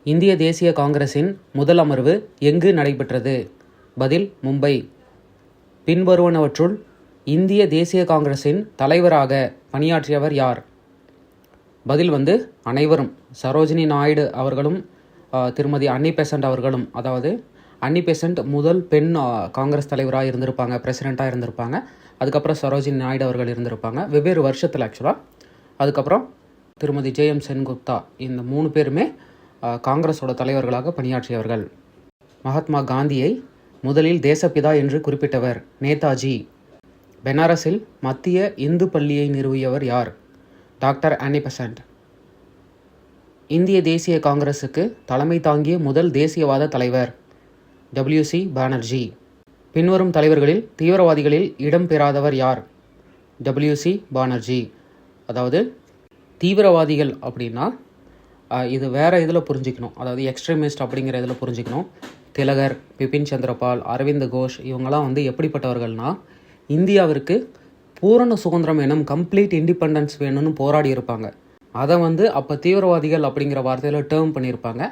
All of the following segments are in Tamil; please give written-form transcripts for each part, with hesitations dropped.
இந்திய தேசிய காங்கிரசின் முதல் அமர்வு எங்கு நடைபெற்றது? பதில் மும்பை. பின்வருவனவற்றுள் இந்திய தேசிய காங்கிரசின் தலைவராக பணியாற்றியவர் யார்? பதில் அனைவரும். சரோஜினி நாயுடு அவர்களும் திருமதி அன்னி பெசன்ட் அவர்களும். அதாவது அன்னி பெசன்ட் முதல் பெண் காங்கிரஸ் தலைவராக இருந்திருப்பாங்க, பிரசிடெண்ட்டாக இருந்திருப்பாங்க. அதுக்கப்புறம் சரோஜினி நாயுடு அவர்கள் இருந்திருப்பாங்க, வெவ்வேறு வருஷத்தில் ஆக்சுவலாக. அதுக்கப்புறம் திருமதி ஜே.எம். சென்குப்தா. இந்த 3 பேருமே காங்கிரஸோட தலைவர்களாக பணியாற்றியவர்கள். மகாத்மா காந்தியை முதலில் தேசப்பிதா என்று குறிப்பிட்டவர் நேதாஜி. பெனாரஸில் மத்திய இந்து பள்ளியை நிறுவியவர் யார்? டாக்டர் அன்னி பெசன்ட். இந்திய தேசிய காங்கிரஸுக்கு தலைமை தாங்கிய முதல் தேசியவாத தலைவர் W.C. பானர்ஜி. பின்வரும் தலைவர்களில் தீவிரவாதிகளில் இடம் பெறாதவர் யார்? W.C. பானர்ஜி. அதாவது தீவிரவாதிகள் அப்படின்னா இது வேறு இதில் புரிஞ்சிக்கணும். அதாவது எக்ஸ்ட்ரீமிஸ்ட் அப்படிங்கிற இதில் புரிஞ்சிக்கணும். திலகர், பிபின் சந்திரபால், அரவிந்த் கோஷ் இவங்கெல்லாம் எப்படிப்பட்டவர்கள்னா, இந்தியாவிற்கு பூரண சுதந்திரம் வேணும், கம்ப்ளீட் இண்டிபெண்டன்ஸ் வேணும்னு போராடி இருப்பாங்க. அதை அப்போ தீவிரவாதிகள் அப்படிங்கிற வார்த்தையில் டேர்ம் பண்ணியிருப்பாங்க.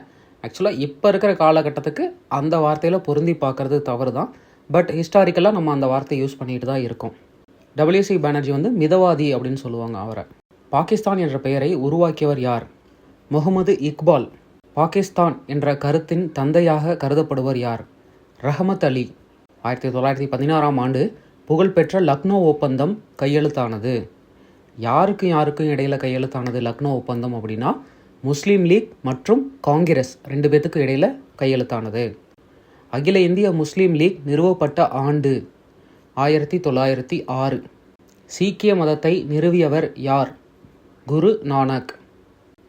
ஆக்சுவலாக இப்போ இருக்கிற காலகட்டத்துக்கு அந்த வார்த்தையில் பொருந்தி பார்க்குறது தவறு தான். பட் ஹிஸ்டாரிக்கலாக நம்ம அந்த வார்த்தையை யூஸ் பண்ணிட்டு தான் இருக்கோம். W.C. பானர்ஜி மிதவாதி அப்படின்னு சொல்லுவாங்க அவரை. பாகிஸ்தான் என்ற பெயரை உருவாக்கியவர் யார்? முகமது இக்பால். பாகிஸ்தான் என்ற கருத்தின் தந்தையாக கருதப்படுவர் யார்? ரஹமத் அலி. 1916ஆம் ஆண்டு புகழ்பெற்ற லக்னோ ஒப்பந்தம் கையெழுத்தானது. யாருக்கும் இடையில கையெழுத்தானது லக்னோ ஒப்பந்தம் அப்படின்னா, முஸ்லீம் லீக் மற்றும் காங்கிரஸ் 2 பேத்துக்கு இடையில கையெழுத்தானது. அகில இந்திய முஸ்லீம் லீக் நிறுவப்பட்ட ஆண்டு 1906. சீக்கிய மதத்தை நிறுவியவர் யார்? குரு நானக்.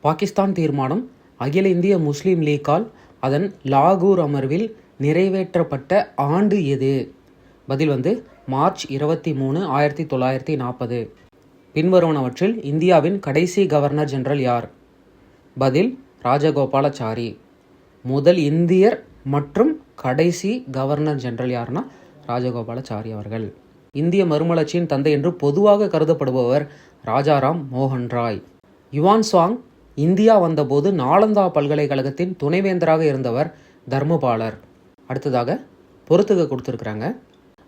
பாகிஸ்தான் தீர்மானம் அகில இந்திய முஸ்லீம் லீக்கால் அதன் லாகூர் அமர்வில் நிறைவேற்றப்பட்ட ஆண்டு எது? பதில் மார்ச் 23, 1940. பின்வருவனவற்றில் இந்தியாவின் கடைசி கவர்னர் ஜெனரல் யார்? பதில் ராஜகோபாலாச்சாரி. முதல் இந்தியர் மற்றும் கடைசி கவர்னர் ஜெனரல் யாருன்னா ராஜகோபாலாச்சாரி அவர்கள். இந்திய மறுமலர்ச்சியின் தந்தை என்று பொதுவாக கருதப்படுபவர் ராஜாராம் மோகன் ராய். யுவான் சுவாங் இந்தியா வந்தபோது நாலந்தா பல்கலைக்கழகத்தின் துணைவேந்தராக இருந்தவர் தர்மபாலர். அடுத்ததாக பொறுத்துக்க கொடுத்துருக்குறாங்க.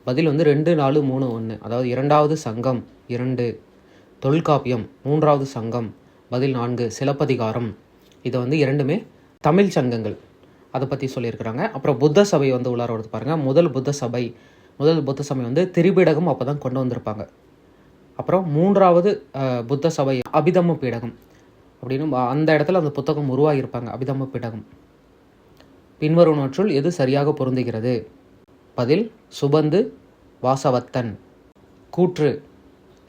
பதில் 2, 4, 3, 1. அதாவது 2வது சங்கம் 2, தொல்காப்பியம் 3வது சங்கம், பதில் 4 சிலப்பதிகாரம். இதை இரண்டுமே தமிழ் சங்கங்கள், அதை பற்றி சொல்லியிருக்கிறாங்க. அப்புறம் புத்த சபை உள்ளார வருது பாருங்கள். முதல் புத்த சபை திரிபீடகம் அப்போ தான் கொண்டு வந்திருப்பாங்க. அப்புறம் 3வது புத்த சபை அபிதம்ம பீடகம் அப்படின்னு அந்த இடத்துல அந்த புத்தகம் உருவாகியிருப்பாங்க, அபிதம்ம பீடகம். பின்வருவனற்றுள் எது சரியாக பொருந்துகிறது? பதில் சுபந்து வாசவத்தன். கூற்று: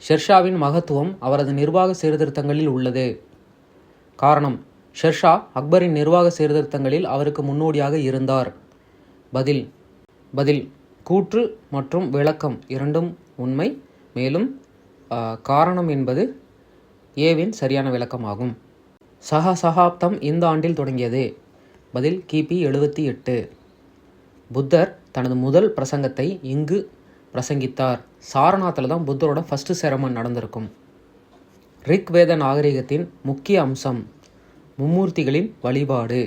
ஷெர்ஷாவின் மகத்துவம் அவரது நிர்வாக சீர்திருத்தங்களில் உள்ளது. காரணம்: ஷெர்ஷா அக்பரின் நிர்வாக சீர்திருத்தங்களில் அவருக்கு முன்னோடியாக இருந்தார். பதில் கூற்று மற்றும் விளக்கம் இரண்டும் உண்மை. மேலும் காரணம் என்பது ஏவின் சரியான விளக்கமாகும். சகாப்தம் இந்த ஆண்டில் தொடங்கியது. பதில் கிபி 78. புத்தர் தனது முதல் பிரசங்கத்தை இங்கு பிரசங்கித்தார். சாரநாத்தில் தான் புத்தரோட ஃபர்ஸ்ட் செரமன் நடந்திருக்கும். ரிக் வேத நாகரிகத்தின் முக்கிய அம்சம் மும்மூர்த்திகளின் வழிபாடு.